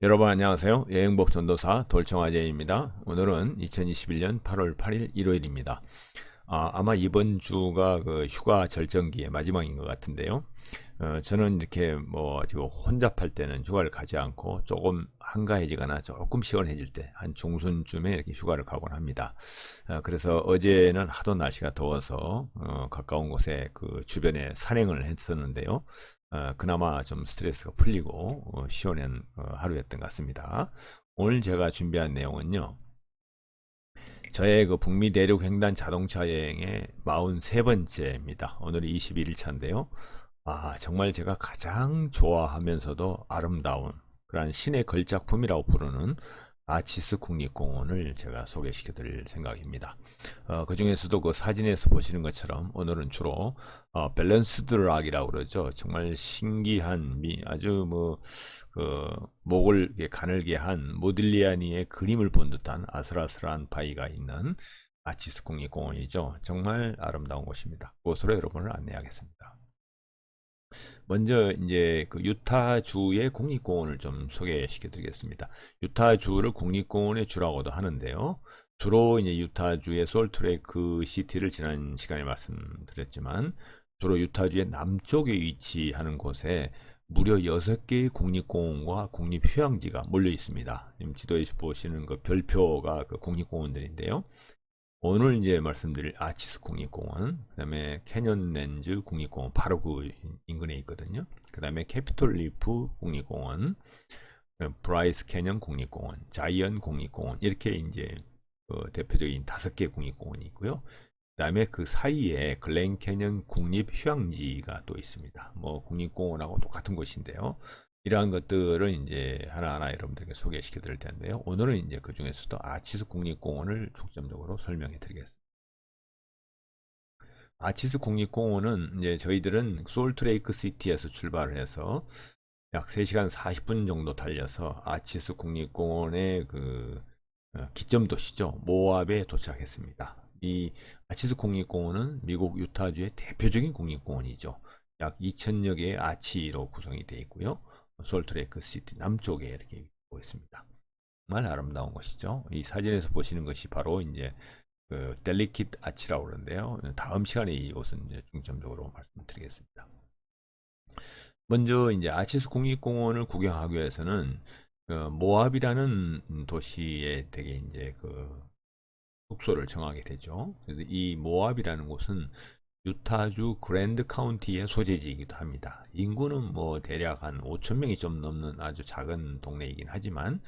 여러분 안녕하세요. 여행복 전도사 돌청아제입니다. 오늘은 2021년 8월 8일 일요일입니다. 아마 이번 주가 그 휴가 절정기의 마지막인 것 같은데요. 저는 이렇게 뭐 지금 혼잡할 때는 휴가를 가지 않고 조금 한가해지거나 조금 시원해질 때 한 중순쯤에 이렇게 휴가를 가곤 합니다. 그래서 어제는 하도 날씨가 더워서 가까운 곳에 그 주변에 산행을 했었는데요. 그나마 좀 스트레스가 풀리고 시원한 하루였던 것 같습니다. 오늘 제가 준비한 내용은요. 저의 그 북미 대륙 횡단 자동차 여행의 43번째입니다. 오늘이 21일차인데요. 정말 제가 가장 좋아하면서도 아름다운 그런 신의 걸작품이라고 부르는 아치스 국립공원을 제가 소개시켜 드릴 생각입니다. 그 중에서도 그 사진에서 보시는 것처럼 오늘은 주로 밸런스드 락이라고 그러죠. 정말 신기한 아주 뭐 그 목을 가늘게 한 모딜리아니의 그림을 본 듯한 아슬아슬한 바위가 있는 아치스 국립공원이죠. 정말 아름다운 곳입니다. 그곳으로 여러분을 안내하겠습니다. 먼저 이제 그 유타주의 국립공원을 좀 소개시켜 드리겠습니다. 유타주를 국립공원의 주라고도 하는데요. 주로 이제 유타주의 솔트레이크 시티를 지난 시간에 말씀드렸지만 주로 유타주의 남쪽에 위치하는 곳에 무려 6개의 국립공원과 국립휴양지가 몰려 있습니다. 지금 지도에서 보시는 그 별표가 그 국립공원들인데요. 오늘 이제 말씀드릴 아치스 국립공원, 그 다음에 캐년랜즈 국립공원 바로 그 인근에 있거든요. 그 다음에 캐피톨 리프 국립공원, 브라이스 캐년 국립공원, 자이언 국립공원 이렇게 이제 대표적인 5개 국립공원이 있고요. 그 다음에 그 사이에 글렌 캐년 국립휴양지가 또 있습니다. 뭐 국립공원하고 똑같은 곳인데요. 이러한 것들을 이제 하나하나 여러분들에게 소개시켜 드릴 텐데요. 오늘은 이제 그 중에서도 아치스 국립공원을 중점적으로 설명해 드리겠습니다. 아치스 국립공원은 이제 저희들은 솔트레이크 시티에서 출발을 해서 약 3시간 40분 정도 달려서 아치스 국립공원의 그 기점 도시죠. 모압에 도착했습니다. 이 아치스 국립공원은 미국 유타주의 대표적인 국립공원이죠. 약 2,000여 개의 아치로 구성이 되어 있고요. 솔트레이크 시티 남쪽에 이렇게 있고 있습니다. 정말 아름다운 곳이죠. 이 사진에서 보시는 것이 바로 이제 그 델리킷 아치라고 그러는데요. 다음 시간에 이곳은 이제 중점적으로 말씀드리겠습니다. 먼저 이제 아치스 국립공원을 구경하기 위해서는 그 모압이라는 도시에 되게 이제 그 숙소를 정하게 되죠. 그래서 이 모압이라는 곳은 유타주 그랜드 카운티의 소재지이기도 합니다. 인구는 뭐 대략 한 5천 명이 좀 넘는 아주 작은 동네이긴 하지만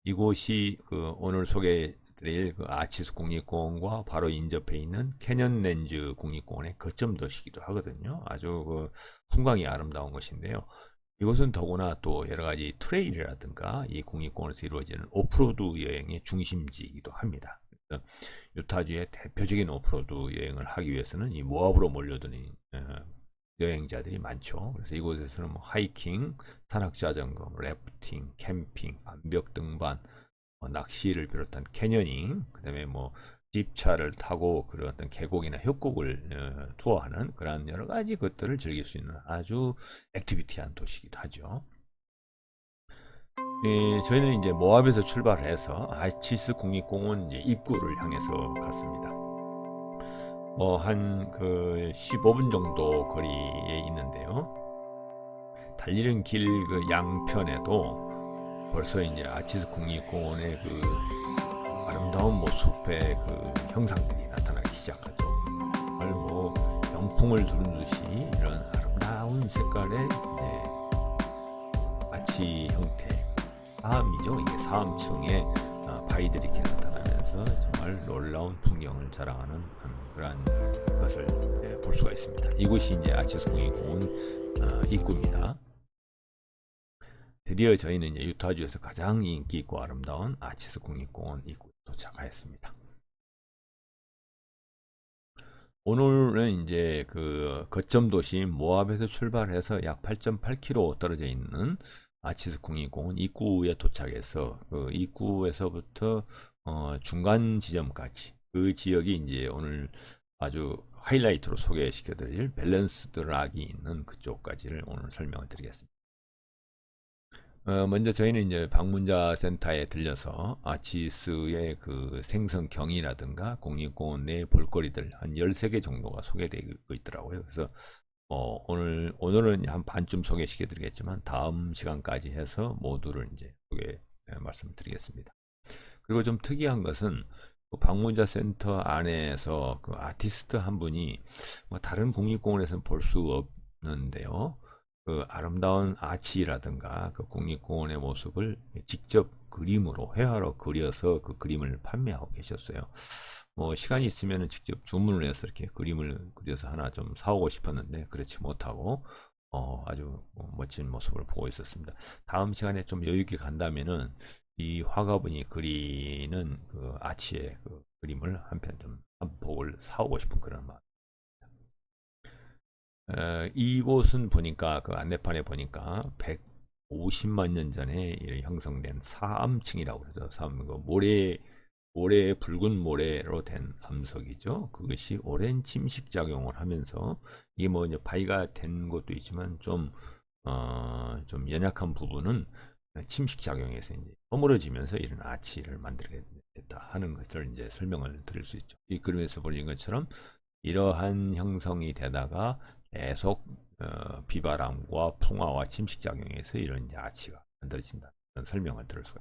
이곳이 그 오늘 소개드릴 그 아치스 국립공원과 바로 인접해 있는 캐년랜즈 국립공원의 거점 도시이기도 하거든요. 아주 그 풍광이 아름다운 곳인데요. 이곳은 더구나 또 여러 가지 트레일이라든가 이 국립공원에서 이루어지는 오프로드 여행의 중심지이기도 합니다. 유타주의 대표적인 오프로드 여행을 하기 위해서는 이 모압으로 몰려드는 여행자들이 많죠. 그래서 이곳에서는 뭐 하이킹, 산악자전거, 래프팅, 캠핑, 암벽 등반, 낚시를 비롯한 캐녀닝, 그다음에 뭐 집차를 타고 그런 어떤 계곡이나 협곡을 투어하는 그런 여러 가지 것들을 즐길 수 있는 아주 액티비티한 도시이기도 하죠. 저희는 이제 모압에서 출발해서 아치스 국립공원 이제 입구를 향해서 갔습니다. 뭐 한 그 15분 정도 거리에 있는데요. 달리는 길 그 양편에도 벌써 이제 아치스 국립공원의 그 아름다운 모습의 그 형상들이 나타나기 시작하죠. 정말 뭐 병풍을 두르듯이 이런 아름다운 색깔의 아치 형태 사암이죠. 이게 사암층에 바위들이 이렇게 나타나면서 정말 놀라운 풍경을 자랑하는 그런 것을 볼 수가 있습니다. 이곳이 이제 아치스 국립공원 입구입니다. 드디어 저희는 이제 유타주에서 가장 인기 있고 아름다운 아치스 국립공원 입구에 도착하였습니다. 오늘은 이제 그 거점 도시인 모압에서 출발해서 약 8.8km 떨어져 있는 아치스 국립공원 입구에 도착해서 그 입구에서부터 중간 지점까지 그 지역이 이제 오늘 아주 하이라이트로 소개시켜드릴 밸런스드 락이 있는 그쪽까지를 오늘 설명을 드리겠습니다. 먼저 저희는 이제 방문자 센터에 들려서 아치스의 그 생성경이라든가 국립공원 내 볼거리들 한 13개 정도가 소개되고 있더라고요. 그래서 오늘은 한 반쯤 소개시켜 드리겠지만 다음 시간까지 해서 모두를 이제 말씀드리겠습니다. 그리고 좀 특이한 것은 그 방문자 센터 안에서 그 아티스트 한 분이 뭐 다른 국립공원에서는 볼 수 없는데요. 그 아름다운 아치라든가 그 국립공원의 모습을 직접 그림으로 회화로 그려서 그 그림을 판매하고 계셨어요. 뭐 시간이 있으면 직접 주문을 해서 이렇게 그림을 그려서 하나 좀 사오고 싶었는데 그렇지 못하고 아주 멋진 모습을 보고 있었습니다. 다음 시간에 좀 여유 있게 간다면은 이 화가분이 그리는 그 아치의 그 그림을 한편 좀 한 복을 사오고 싶은 그런 마음. 이곳은 보니까 그 안내판에 보니까 150만 년 전에 형성된 사암층이라고 그러죠. 그 모래 붉은 모래로 된 암석이죠. 그것이 오랜 침식 작용을 하면서 이게 뭐 이제 바위가 된 것도 있지만 좀 연약한 부분은 침식 작용에서 이제 허물어지면서 이런 아치를 만들게 됐다 하는 것을 이제 설명을 드릴 수 있죠. 이 그림에서 보는 것처럼 이러한 형성이 되다가 계속 비바람과 풍화와 침식 작용에서 이런 이제 아치가 만들어진다. 그런 설명을 들을 수가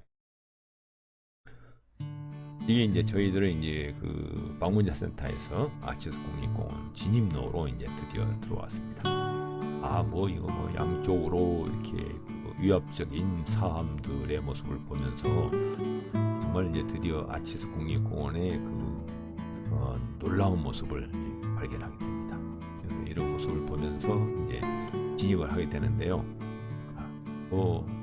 있습니다. 이게 이제 저희들은 이제 그 방문자 센터에서 아치스 국립공원 진입로로 이제 드디어 들어왔습니다. 뭐 이거 뭐 양쪽으로 이렇게 그 위압적인 사암들의 모습을 보면서 정말 이제 드디어 아치스 국립공원의 그 놀라운 모습을 발견하게 됩니다. 이런 모습을 보면서 이제 진입을 하게 되는데요.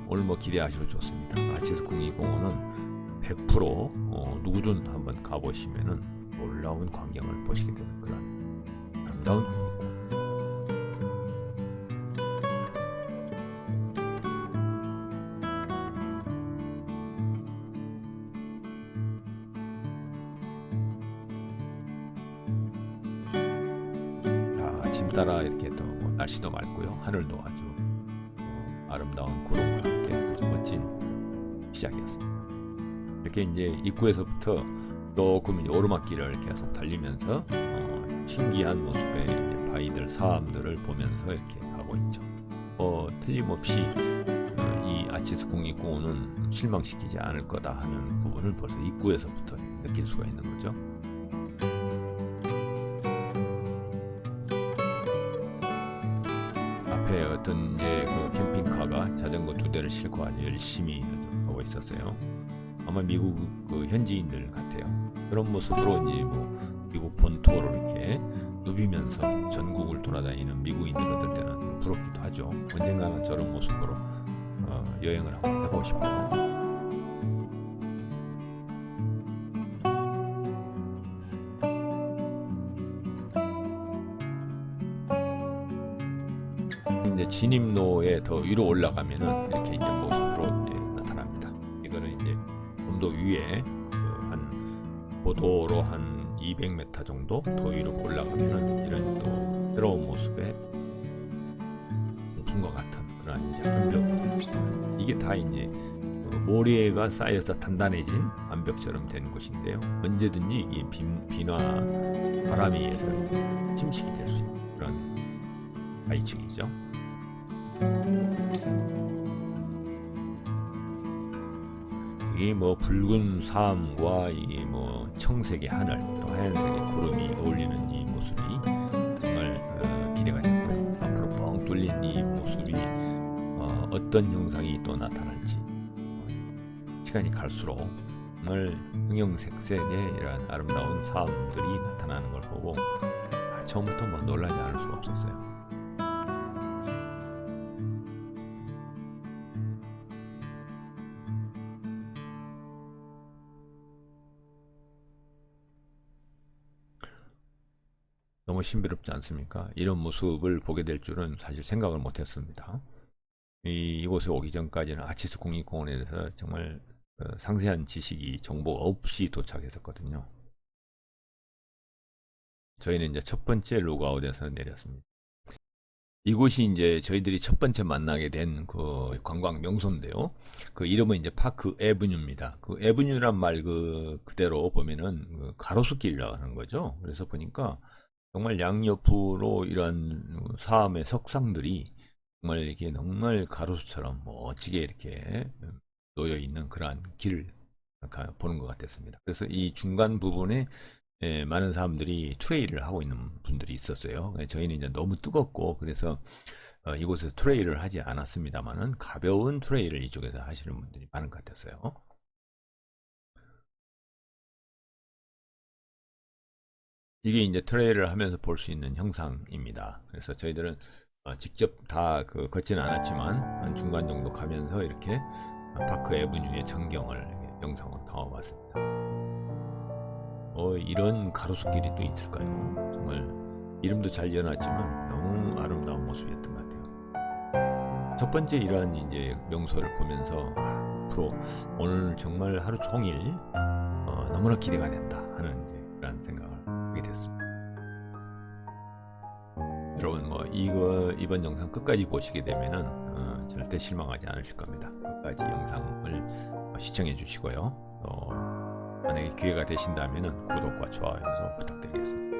오늘 뭐 기대하셔도 좋습니다. 아치스 국립공원은 100% 누구든 한번 가보시면은 놀라운 광경을 보시게 되는 그런 아름다운 국립공원. 아침 따라 이렇게 또 날씨도 맑고요. 하늘도 아주 아름다운 구름과 함께 아주 멋진 시작이었습니다. 이렇게 이제 입구에서부터 조금 오르막길을 계속 달리면서 신기한 모습의 이제 바위들, 사암들을 보면서 이렇게 가고 있죠. 틀림없이 이 아치스 국립공원은 실망시키지 않을 거다 하는 부분을 벌써 입구에서부터 느낄 수가 있는 거죠. 앞에 어떤 이제 그 캠핑카가 자전거 2대를 싣고 아주 열심히 하고 있었어요. 아마 미국 그 현지인들 같아요. 그런 모습으로 이제 뭐 미국 본토로 이렇게 누비면서 전국을 돌아다니는 미국인들을 들 때는 부럽기도 하죠. 언젠가는 저런 모습으로 여행을 한번 해보고 싶어요. 이제 진입로에 더 위로 올라가면은 이렇게 이제 모습으로 이제 나타납니다. 이거는 이제 좀 더 위에 한 고도로 한 200m 정도 더 위로 올라가면은 이런 또 새로운 모습의 동풍과 같은 그런 이제 암벽. 이게 다 이제 모래가 쌓여서 단단해진 암벽처럼 된 곳인데요. 언제든지 이 비나 바람에 의해서 침식이 될 수 있는 그런 바위층이죠. 이 뭐 붉은 사암과 이 뭐 청색의 하늘 또 하얀색의 구름이 어울리는 이 모습이 정말 기대가 되고요. 앞으로 뻥 뚫린 이 모습이 어떤 형상이 또 나타날지 시간이 갈수록 정말 형형색색의 이런 아름다운 사암들이 나타나는 걸 보고 처음부터 뭐 놀라지 않을 수가 없었어요. 너무 신비롭지 않습니까? 이런 모습을 보게 될 줄은 사실 생각을 못했습니다. 이곳에 오기 전까지는 아치스 국립공원에 대해서 정말 상세한 지식이 정보 없이 도착했었거든요. 저희는 이제 첫 번째 로그아웃에서 내렸습니다. 이곳이 이제 저희들이 첫 번째 만나게 된 그 관광 명소인데요. 그 이름은 이제 파크 에브뉴입니다. 그 에브뉴란 말 그대로 보면은 그 가로수길이라고 하는 거죠. 그래서 보니까 정말 양옆으로 이런 사암의 석상들이 정말 이렇게 정말 가로수처럼 멋지게 이렇게 놓여 있는 그러한 길을 보는 것 같았습니다. 그래서 이 중간 부분에 많은 사람들이 트레일을 하고 있는 분들이 있었어요. 저희는 이제 너무 뜨겁고 그래서 이곳에서 트레일을 하지 않았습니다만은 가벼운 트레일을 이쪽에서 하시는 분들이 많은 것 같았어요. 이게 이제 트레일을 하면서 볼 수 있는 형상입니다. 그래서 저희들은 직접 다 걷지는 않았지만 한 중간 정도 가면서 이렇게 파크 에브뉴의 전경을 영상으로 담아봤습니다. 이런 가로수길이 또 있을까요? 정말 이름도 잘 지어놨지만 너무 아름다운 모습이었던 것 같아요. 첫 번째 이러한 이제 명소를 보면서 앞으로 오늘 정말 하루 종일 너무나 기대가 된다 하는 이제 그런 생각을 하게 됐습니다. 여러분 이번 영상 끝까지 보시게 되면은 절대 실망하지 않으실 겁니다. 끝까지 영상을 시청해 주시고요. 만약에 기회가 되신다면 구독과 좋아요도 부탁드리겠습니다.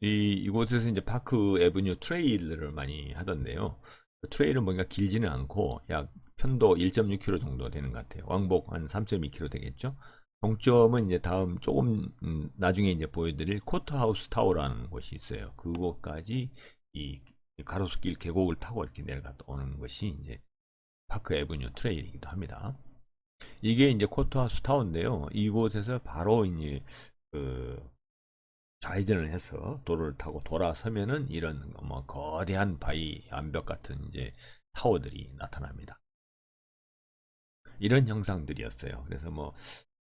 이곳에서 이제 파크 에브뉴 트레일을 많이 하던데요. 트레일은 뭔가 길지는 않고 약 편도 1.6km 정도 되는 것 같아요. 왕복 한 3.2km 되겠죠. 종점은 이제 다음 조금 나중에 이제 보여드릴 코트하우스 타워라는 곳이 있어요. 그곳까지 이 가로수길 계곡을 타고 이렇게 내려갔다 오는 것이 이제 파크 에브뉴 트레일이기도 합니다. 이게 이제 코트하우스 타워인데요. 이곳에서 바로 이제 그 좌회전을 해서 도로를 타고 돌아서면은 이런 거대한 바위 암벽 같은 이제 타워들이 나타납니다. 이런 형상들이었어요. 그래서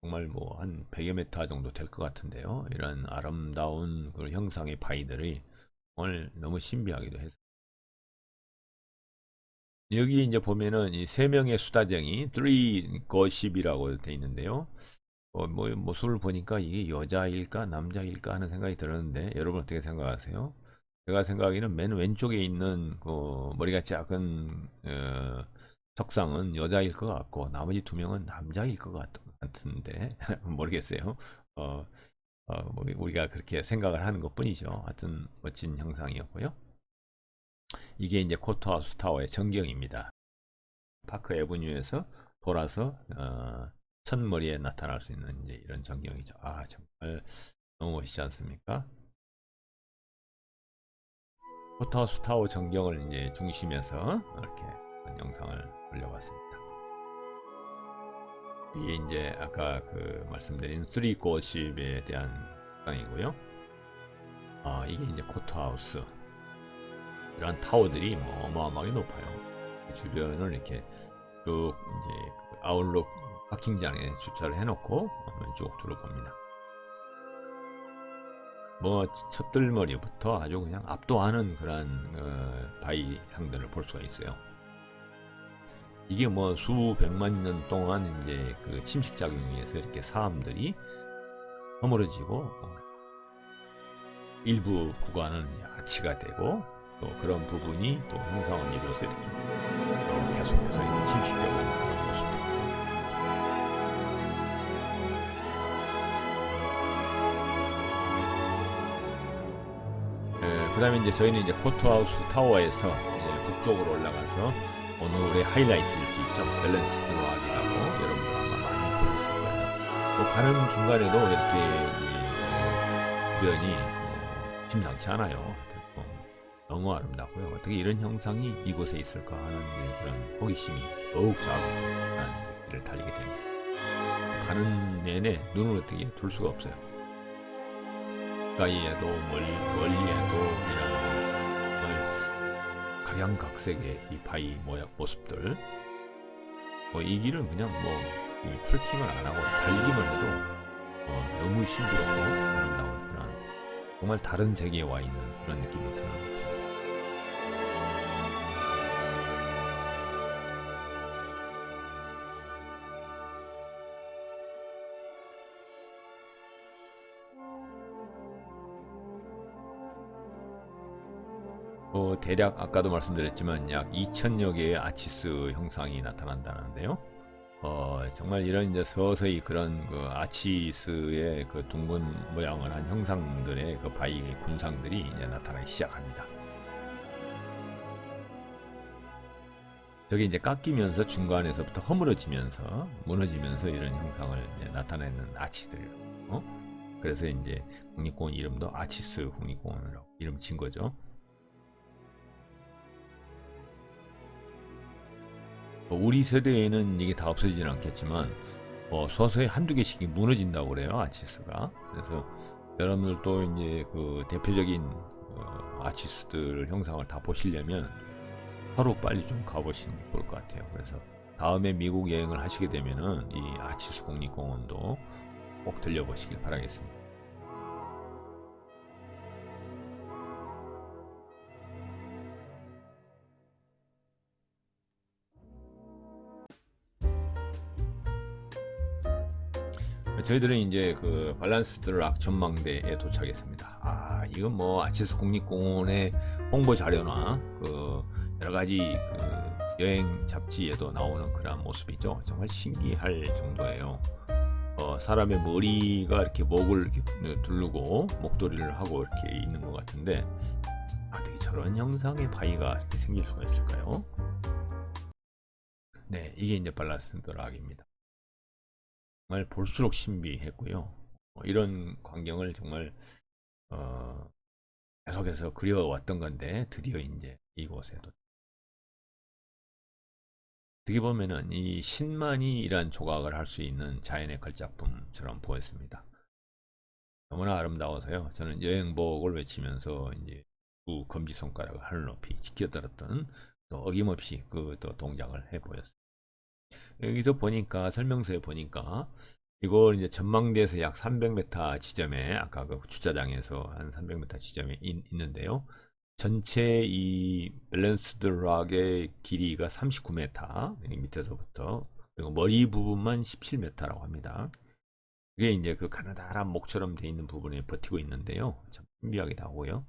정말 한 100여 미터 정도 될 것 같은데요. 이런 아름다운 그 형상의 바위들이 오늘 너무 신비하기도 해서 여기 이제 보면은 이 세 명의 수다쟁이 3 거십이라고 돼 있는데요. 모습을 보니까 이게 여자일까 남자일까 하는 생각이 들었는데 여러분 어떻게 생각하세요? 제가 생각하기에는 맨 왼쪽에 있는 그 머리가 작은 석상은 여자일 것 같고 나머지 두 명은 남자일 것 같은데 모르겠어요. 우리가 그렇게 생각을 하는 것뿐이죠. 하여튼 멋진 형상이었고요. 이게 이제 코트하우스 타워의 전경입니다. 파크 에브뉴에서 돌아서 첫머리에 나타날 수 있는 이제 이런 전경이죠. 정말 너무 멋있지 않습니까? 코트하우스 타워 전경을 이제 중심에서 이렇게 영상을 올려봤습니다. 이게 이제 아까 말씀드린 3 고십에 대한 영상이고요. 이게 이제 코트하우스. 이런 타워들이 어마어마하게 높아요. 주변을 이렇게 쭉 이제 아웃룩 파킹장에 주차를 해놓고 쭉 둘러봅니다. 첫들머리부터 아주 그냥 압도하는 그런 바위 상들을 볼 수가 있어요. 이게 수백만 년 동안 이제 침식 작용에 의해서 이렇게 사암들이 허물어지고 일부 구간은 아치가 되고 또 그런 부분이 또 형상을 이루어서 이렇게 계속해서 이제 침식되고 있는 그런 모습입니다. 그 다음에 이제 저희는 이제 코트하우스 타워에서 이제 북쪽으로 올라가서 오늘의 하이라이트일 수 있죠. 밸런스 드로악이라고 여러분들 아마 많이 보셨을 거예요. 가는 중간에도 이렇게 주변이 심상치 않아요. 너무 아름답고요. 어떻게 이런 형상이 이곳에 있을까 하는 그런 호기심이 더욱 자극하는 길을 달리게 됩니다. 가는 내내 눈을 어떻게 둘 수가 없어요. 가까이에도 멀리에도 이런 각양각색의 이 바위 모습들 이 길은 그냥 트레킹을 안 하고 달리기만 해도 너무 신비롭고 아름다운 그런 정말 다른 세계에 와 있는 그런 느낌이 드는 거죠. 대략 아까도 말씀드렸지만 약 2000여 개의 아치스 형상이 나타난다는데요. 정말 이런 이제 서서히 그런 그 아치스의 그 둥근 모양을 한 형상들의 그 바위 군상들이 이제 나타나기 시작합니다. 저게 이제 깎이면서 중간에서부터 허물어지면서 무너지면서 이런 형상을 이제 나타내는 아치들. 그래서 이제 국립공원 이름도 아치스 국립공원이라고 이름 진 거죠. 우리 세대에는 이게 다 없어지진 않겠지만 서서히 한두 개씩이 무너진다고 그래요, 아치스가. 그래서 여러분들도 이제 그 대표적인 아치스들 형상을 다 보시려면 하루 빨리 좀 가보시는 게 좋을 것 같아요. 그래서 다음에 미국 여행을 하시게 되면은 이 아치스 국립공원도 꼭 들려보시길 바라겠습니다. 저희들은 이제 그 밸런스드 락 전망대에 도착했습니다. 이건 아치스 국립공원의 홍보 자료나 그 여러 가지 그 여행 잡지에도 나오는 그런 모습이죠. 정말 신기할 정도예요. 사람의 머리가 이렇게 목을 이렇게 두르고 목도리를 하고 이렇게 있는 것 같은데, 어떻게 저런 형상의 바위가 이렇게 생길 수가 있을까요? 네, 이게 이제 밸런스드 락입니다. 정말 볼수록 신비했고요. 이런 광경을 정말 계속해서 그려왔던 건데 드디어 이제 이곳에도 어떻게 보면은 이 신만이 이러한 조각을 할 수 있는 자연의 걸작품처럼 보였습니다. 너무나 아름다워서요. 저는 여행복을 외치면서 이제 두 검지 손가락을 하늘 높이 지켜들었던 또 어김없이 그 또 동작을 해 보였습니다. 여기서 보니까 설명서에 보니까 이걸 이제 전망대에서 약 300m 지점에 아까 그 주차장에서 한 300m 지점에 있는데요. 전체 이 밸런스드 락의 길이가 39m 밑에서부터, 그리고 머리 부분만 17m라고 합니다. 이게 이제 그 가느다란 목처럼 되어 있는 부분에 버티고 있는데요. 참 신비하기도 하고요.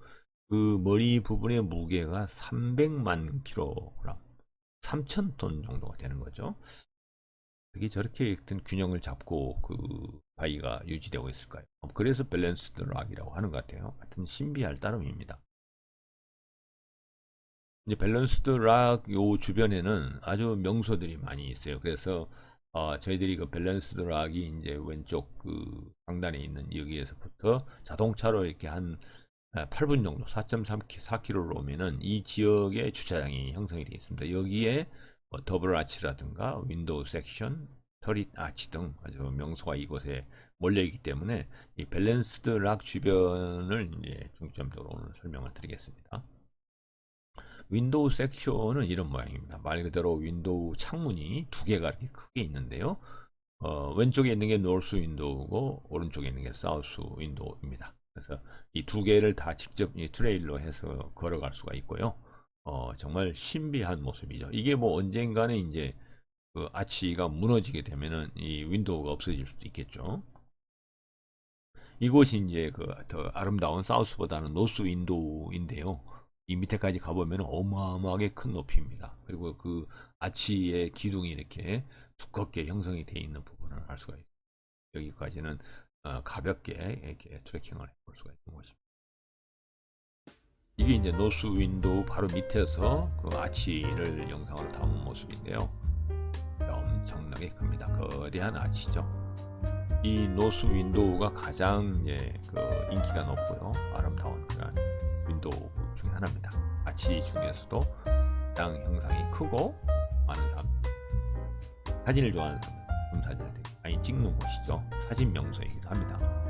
그 머리 부분의 무게가 300만 kg, 3,000톤 정도가 되는 거죠. 어떻게 저렇게 같은 균형을 잡고 그 바위가 유지되고 있을까요? 그래서 밸런스드 락이라고 하는 것 같아요. 하여튼 신비할 따름입니다. 이제 밸런스드 락 요 주변에는 아주 명소들이 많이 있어요. 그래서 저희들이 그 밸런스드 락이 이제 왼쪽 그 상단에 있는 여기에서부터 자동차로 이렇게 한 8분 정도, 4.4km로 오면은 이 지역에 주차장이 형성이 되어 있습니다. 여기에 더블 아치라든가 윈도우 섹션, 터릿 아치 등 아주 명소가 이곳에 몰려있기 때문에 이 밸런스드 락 주변을 이제 중점적으로 오늘 설명을 드리겠습니다. 윈도우 섹션은 이런 모양입니다. 말 그대로 윈도우 창문이 두 개가 이렇게 크게 있는데요. 왼쪽에 있는 게 노스 윈도우고 오른쪽에 있는 게 사우스 윈도우입니다. 그래서 이 두 개를 다 직접 이 트레일러 해서 걸어갈 수가 있고요. 정말 신비한 모습이죠. 이게 언젠가는 이제 그 아치가 무너지게 되면은 이 윈도우가 없어질 수도 있겠죠. 이곳이 이제 그 더 아름다운 사우스보다는 노스 윈도우인데요. 이 밑에까지 가보면 어마어마하게 큰 높이입니다. 그리고 그 아치의 기둥이 이렇게 두껍게 형성이 되어 있는 부분을 알 수가 있어요. 여기까지는 가볍게 이렇게 트레킹을 해볼 수가 있는 것입니다. 이게 이제 노스 윈도우 바로 밑에서 그 아치를 영상으로 담은 모습인데요. 엄청나게 큽니다. 거대한 아치죠. 이 노스 윈도우가 가장 이제 그 인기가 높고요, 아름다운 그런 윈도우 중에 하나입니다. 아치 중에서도 가장 형상이 크고 많은 사람, 사진을 좋아하는 사람, 사진을 되게 많이 찍는 곳이죠. 사진 명소이기도 합니다.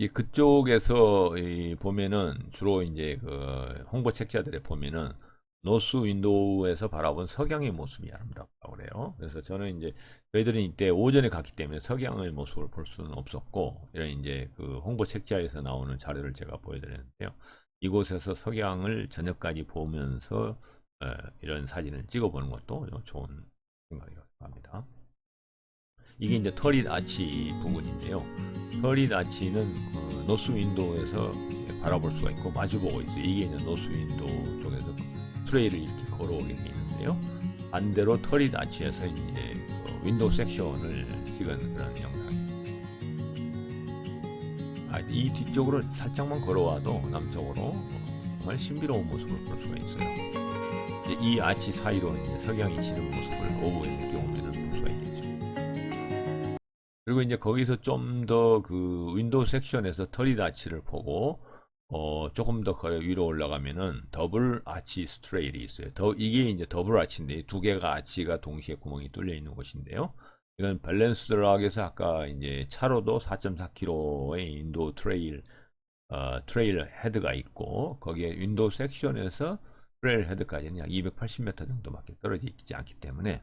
이 그쪽에서 보면은 주로 이제 그 홍보 책자들에 보면은 노스 윈도우에서 바라본 석양의 모습이 아름답다고 그래요. 그래서 저는 이제 저희들은 이때 오전에 갔기 때문에 석양의 모습을 볼 수는 없었고, 이런 이제 그 홍보 책자에서 나오는 자료를 제가 보여드렸는데요. 이곳에서 석양을 저녁까지 보면서 이런 사진을 찍어보는 것도 좋은 생각이라고 합니다. 이게 이제 터릿 아치 부분인데요. 터릿 아치는 노스 윈도우에서 바라볼 수가 있고 마주보고 있어요. 이게 이제 노스 윈도우 쪽에서 트레이를 이렇게 걸어오게 돼 있는데요. 반대로 터릿 아치에서 이제 윈도우 섹션을 찍은 그런 영상입니다. 이 뒤쪽으로 살짝만 걸어와도 남쪽으로 정말 신비로운 모습을 볼 수가 있어요. 이 아치 사이로 이제 석양이 지는 모습을 오후에 느껴보면 볼 수가 있겠죠. 그리고 이제 거기서 좀 더 그 윈도우 섹션에서 터릿 아치를 보고 조금 더 위로 올라가면은 더블 아치 스트레일이 있어요. 이게 이제 더블 아치인데 두 개가 아치가 동시에 구멍이 뚫려 있는 곳인데요. 이건 밸런스 드락에서 아까 이제 차로도 4.4km의 윈도우 트레일 헤드가 있고, 거기에 윈도우 섹션에서 트레일 헤드까지는 약 280m 정도밖에 떨어져 있지 않기 때문에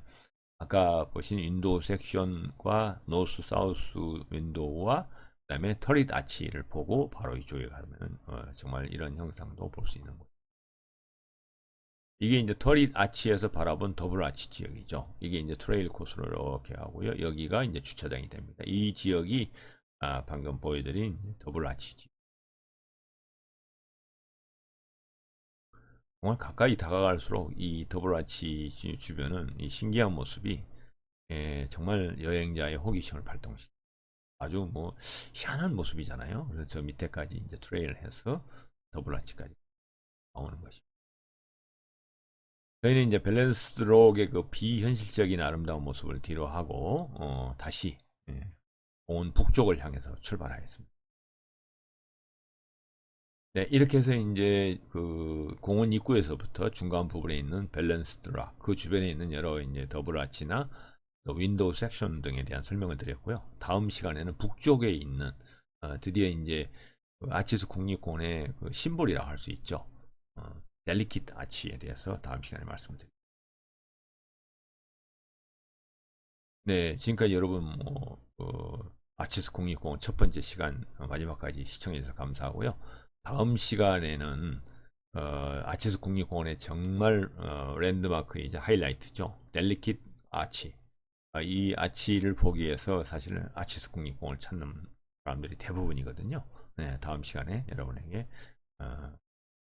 아까 보신 윈도우 섹션과 노스 사우스 윈도우와 그다음에 터릿 아치를 보고 바로 이쪽에 가면 정말 이런 형상도 볼 수 있는 거예요. 이게 이제 터릿 아치에서 바라본 더블 아치 지역이죠. 이게 이제 트레일 코스로 이렇게 하고요. 여기가 이제 주차장이 됩니다. 이 지역이 방금 보여드린 더블 아치 지역. 정말 가까이 다가갈수록 이 더블 아치 주변은 이 신기한 모습이 정말 여행자의 호기심을 발동시킵니다. 아주 뭐 희한한 모습이잖아요. 그래서 저 밑에까지 이제 트레일을 해서 더블 아치까지 나오는 것입니다. 저희는 이제 밸런스 드록의 그 비현실적인 아름다운 모습을 뒤로 하고 다시 공원 북쪽을 향해서 출발하겠습니다. 네, 이렇게 해서 이제 그 공원 입구에서부터 중간 부분에 있는 밸런스 드록, 그 주변에 있는 여러 이제 더블 아치나 윈도우 섹션 등에 대한 설명을 드렸고요. 다음 시간에는 북쪽에 있는 드디어 이제 그 아치스 국립공원의 그 심볼이라고 할 수 있죠. 델리킷 아치에 대해서 다음 시간에 말씀드립니다. 네, 지금까지 여러분 아치스 국립공원 첫 번째 시간 마지막까지 시청해 주셔서 감사하고요. 다음 시간에는 아치스 국립공원의 정말 랜드마크이자 하이라이트죠. 델리킷 아치. 이 아치를 보기 위해서 사실은 아치스 국립공원을 찾는 사람들이 대부분이거든요. 네, 다음 시간에 여러분에게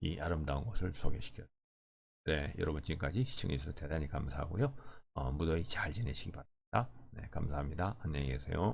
이 아름다운 곳을 소개시켜. 네, 여러분 지금까지 시청해주셔서 대단히 감사하고요. 무더위 잘 지내시기 바랍니다. 네, 감사합니다. 안녕히 계세요.